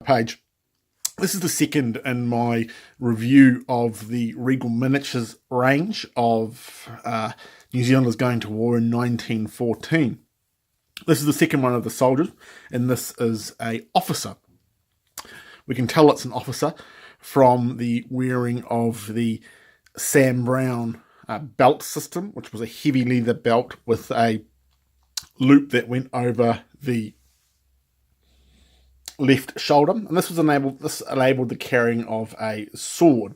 page. This is the second in my review of the Regal Miniatures range of New Zealanders going to war in 1914. This is the second one of the soldiers, and this is an officer. We can tell it's an officer from the wearing of the Sam Browne belt system, which was a heavy leather belt with a loop that went over the left shoulder, and this enabled the carrying of a sword.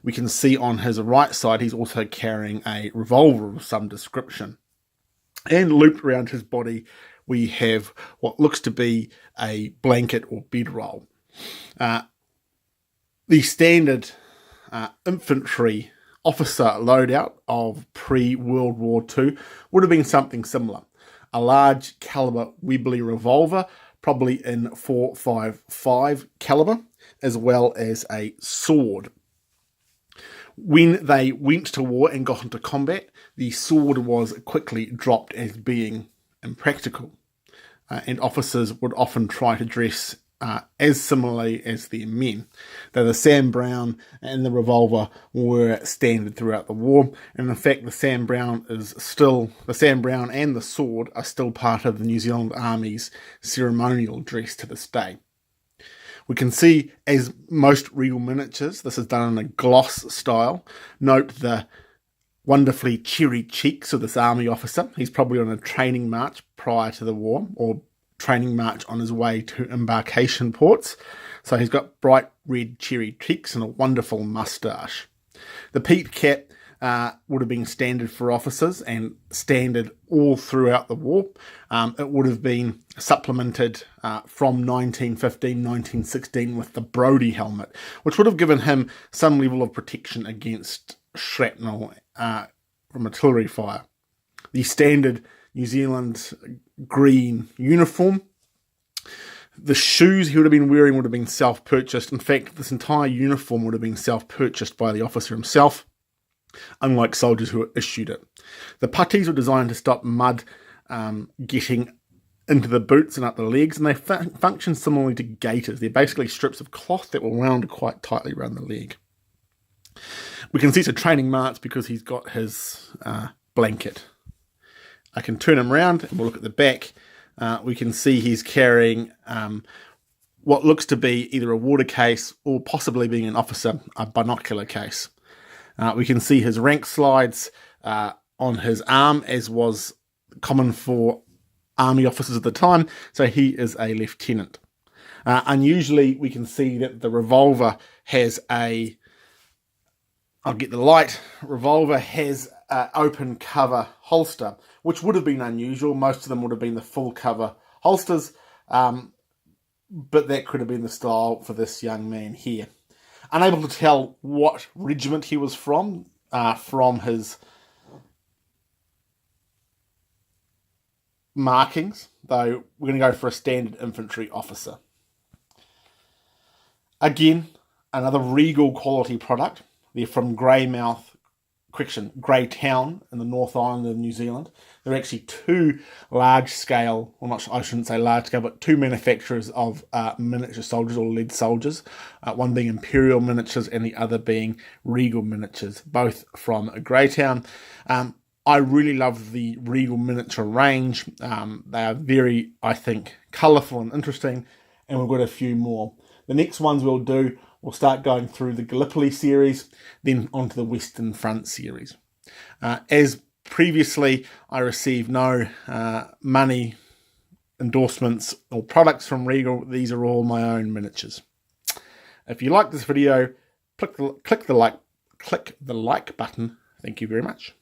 We can see on his right side he's also carrying a revolver of some description, and looped around his body we have what looks to be a blanket or bedroll. The standard infantry officer loadout of pre-World War II would have been something similar. A large caliber Webley revolver, probably in .455 caliber, as well as a sword. When they went to war and got into combat, the sword was quickly dropped as being impractical, and officers would often try to dress as similarly as their men. Though the Sam Browne and the revolver were standard throughout the war, and in fact the Sam Browne and the sword are still part of the New Zealand Army's ceremonial dress to this day. We can see, as most Regal miniatures, this is done in a gloss style. Note the wonderfully cherry cheeks of this army officer. He's probably on a training march prior to the war, or training march on his way to embarkation ports. So he's got bright red cherry cheeks and a wonderful moustache. The peaked cap would have been standard for officers and standard all throughout the war. It would have been supplemented from 1915, 1916 with the Brodie helmet, which would have given him some level of protection against shrapnel from artillery fire. The standard New Zealand green uniform. The shoes he would have been wearing would have been self-purchased. In fact, this entire uniform would have been self-purchased by the officer himself, unlike soldiers who were issued it. The puttees were designed to stop mud getting into the boots and up the legs, and they function similarly to gaiters. They're basically strips of cloth that were wound quite tightly around the leg. We can see it's a training march because he's got his blanket. I can turn him around and we'll look at the back. We can see he's carrying what looks to be either a water case or, possibly being an officer, a binocular case. We can see his rank slides on his arm, as was common for army officers at the time, so he is a lieutenant. Unusually, we can see that the revolver has revolver has an open cover holster, which would have been unusual. Most of them would have been the full cover holsters, but that could have been the style for this young man here. Unable to tell what regiment he was from his markings, though we're going to go for a standard infantry officer. Again, another Regal quality product. They're from Greytown in the North Island of New Zealand. There are actually two large-scale, I shouldn't say large-scale, but two manufacturers of miniature soldiers or lead soldiers, one being Imperial Miniatures and the other being Regal Miniatures, both from Greytown. I really love the Regal miniature range. They are very, I think, colourful and interesting, and we've got a few more. The next ones we'll start going through the Gallipoli series, then onto the Western Front series. As previously, I received no money, endorsements, or products from Regal. These are all my own miniatures. If you like this video, click the like button. Thank you very much.